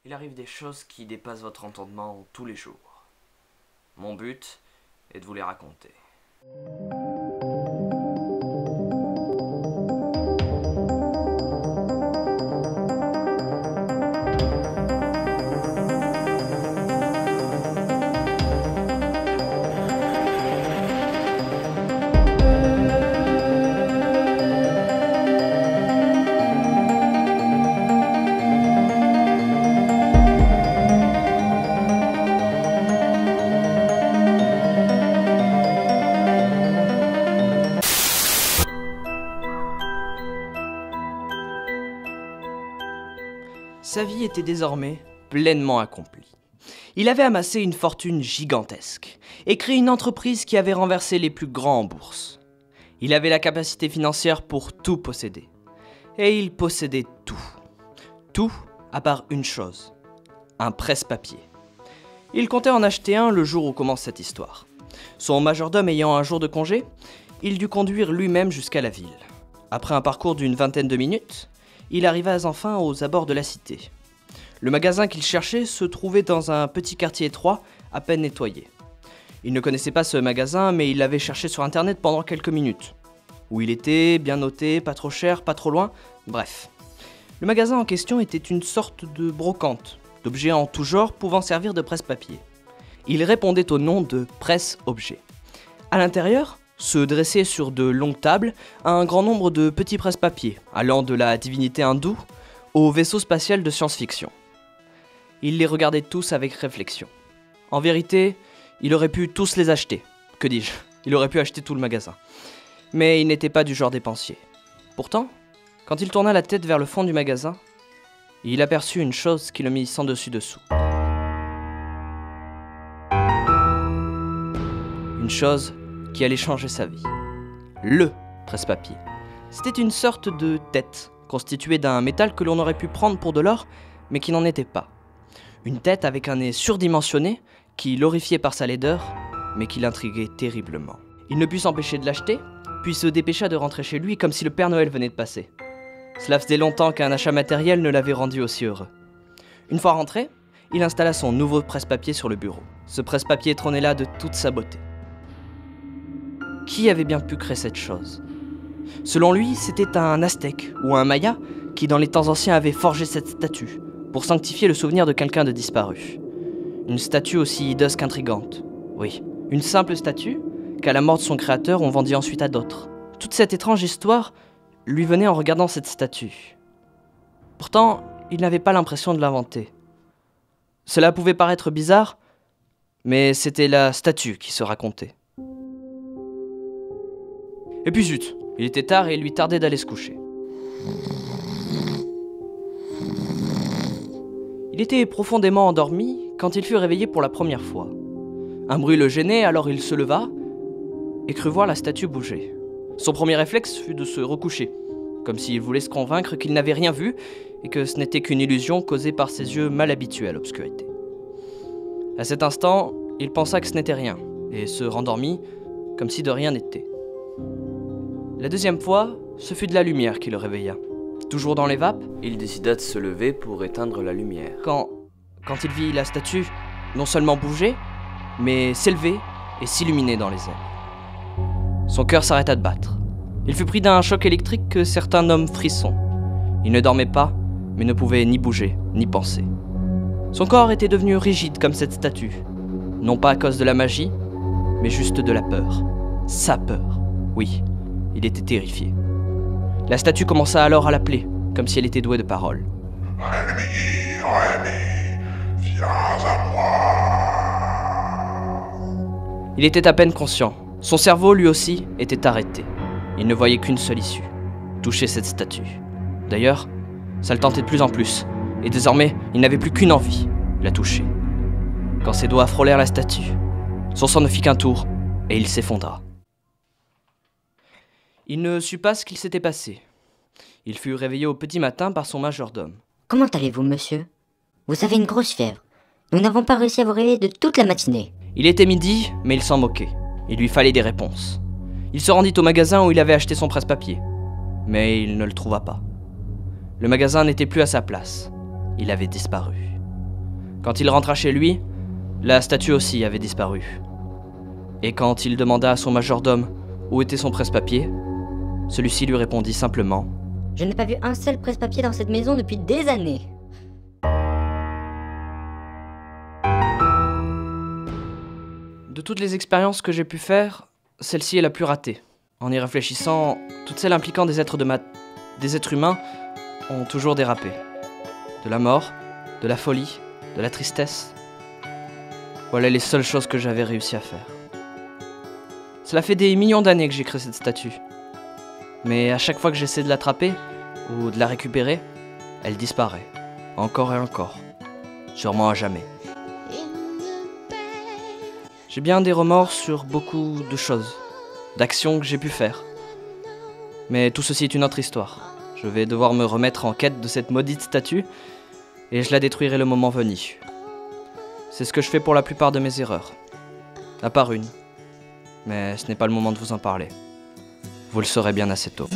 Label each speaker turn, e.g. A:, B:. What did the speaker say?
A: Il arrive des choses qui dépassent votre entendement tous les jours. Mon but est de vous les raconter. Sa vie était désormais pleinement accomplie. Il avait amassé une fortune gigantesque et créé une entreprise qui avait renversé les plus grands en bourse. Il avait la capacité financière pour tout posséder. Et il possédait tout. Tout à part une chose, un presse-papier. Il comptait en acheter un le jour où commence cette histoire. Son majordome ayant un jour de congé, il dut conduire lui-même jusqu'à la ville. Après un parcours d'une vingtaine de minutes, il arriva enfin aux abords de la cité. Le magasin qu'il cherchait se trouvait dans un petit quartier étroit, à peine nettoyé. Il ne connaissait pas ce magasin, mais il l'avait cherché sur internet pendant quelques minutes. Où il était, bien noté, pas trop cher, pas trop loin, bref. Le magasin en question était une sorte de brocante, d'objets en tout genre pouvant servir de presse-papier. Il répondait au nom de presse-objet. À l'intérieur, se dressait sur de longues tables un grand nombre de petits presse-papiers, allant de la divinité hindoue au vaisseau spatial de science-fiction. Il les regardait tous avec réflexion. En vérité, il aurait pu tous les acheter. Que dis-je ? Il aurait pu acheter tout le magasin. Mais il n'était pas du genre dépensier. Pourtant, quand il tourna la tête vers le fond du magasin, il aperçut une chose qui le mit sans dessus dessous. Une chose qui allait changer sa vie. Le presse-papier. C'était une sorte de tête, constituée d'un métal que l'on aurait pu prendre pour de l'or, mais qui n'en était pas. Une tête avec un nez surdimensionné, qui l'horrifiait par sa laideur, mais qui l'intriguait terriblement. Il ne put s'empêcher de l'acheter, puis se dépêcha de rentrer chez lui comme si le Père Noël venait de passer. Cela faisait longtemps qu'un achat matériel ne l'avait rendu aussi heureux. Une fois rentré, il installa son nouveau presse-papier sur le bureau. Ce presse-papier trônait là de toute sa beauté. Qui avait bien pu créer cette chose ? Selon lui, c'était un Aztèque ou un Maya qui, dans les temps anciens, avait forgé cette statue pour sanctifier le souvenir de quelqu'un de disparu. Une statue aussi hideuse qu'intrigante. Oui, une simple statue qu'à la mort de son créateur, on vendit ensuite à d'autres. Toute cette étrange histoire lui venait en regardant cette statue. Pourtant, il n'avait pas l'impression de l'inventer. Cela pouvait paraître bizarre, mais c'était la statue qui se racontait. Et puis zut, il était tard et il lui tardait d'aller se coucher. Il était profondément endormi quand il fut réveillé pour la première fois. Un bruit le gênait, alors il se leva et crut voir la statue bouger. Son premier réflexe fut de se recoucher, comme s'il voulait se convaincre qu'il n'avait rien vu et que ce n'était qu'une illusion causée par ses yeux mal habitués à l'obscurité. À cet instant, il pensa que ce n'était rien et se rendormit comme si de rien n'était. La deuxième fois, ce fut de la lumière qui le réveilla. Toujours dans les vapes, il décida de se lever pour éteindre la lumière. Quand il vit la statue non seulement bouger, mais s'élever et s'illuminer dans les airs. Son cœur s'arrêta de battre. Il fut pris d'un choc électrique que certains nomment frisson. Il ne dormait pas, mais ne pouvait ni bouger, ni penser. Son corps était devenu rigide comme cette statue. Non pas à cause de la magie, mais juste de la peur. Sa peur, oui. Il était terrifié. La statue commença alors à l'appeler, comme si elle était douée de paroles. Rémi, viens à moi. Il était à peine conscient. Son cerveau, lui aussi, était arrêté. Il ne voyait qu'une seule issue. Toucher cette statue. D'ailleurs, ça le tentait de plus en plus. Et désormais, il n'avait plus qu'une envie, la toucher. Quand ses doigts frôlèrent la statue, son sang ne fit qu'un tour, et il s'effondra. Il ne sut pas ce qu'il s'était passé. Il fut réveillé au petit matin par son majordome.
B: « Comment allez-vous, monsieur ? Vous avez une grosse fièvre. Nous n'avons pas réussi à vous réveiller de toute la matinée. »
A: Il était midi, mais il s'en moquait. Il lui fallait des réponses. Il se rendit au magasin où il avait acheté son presse-papier. Mais il ne le trouva pas. Le magasin n'était plus à sa place. Il avait disparu. Quand il rentra chez lui, la statue aussi avait disparu. Et quand il demanda à son majordome où était son presse-papier, celui-ci lui répondit simplement «
B: Je n'ai pas vu un seul presse-papier dans cette maison depuis des années. »
A: De toutes les expériences que j'ai pu faire, celle-ci est la plus ratée. En y réfléchissant, toutes celles impliquant des êtres humains ont toujours dérapé. De la mort, de la folie, de la tristesse. Voilà les seules choses que j'avais réussi à faire. Cela fait des millions d'années que j'ai créé cette statue. Mais à chaque fois que j'essaie de l'attraper, ou de la récupérer, elle disparaît. Encore et encore. Sûrement à jamais. J'ai bien des remords sur beaucoup de choses, d'actions que j'ai pu faire. Mais tout ceci est une autre histoire. Je vais devoir me remettre en quête de cette maudite statue, et je la détruirai le moment venu. C'est ce que je fais pour la plupart de mes erreurs. À part une. Mais ce n'est pas le moment de vous en parler. Vous le saurez bien assez tôt.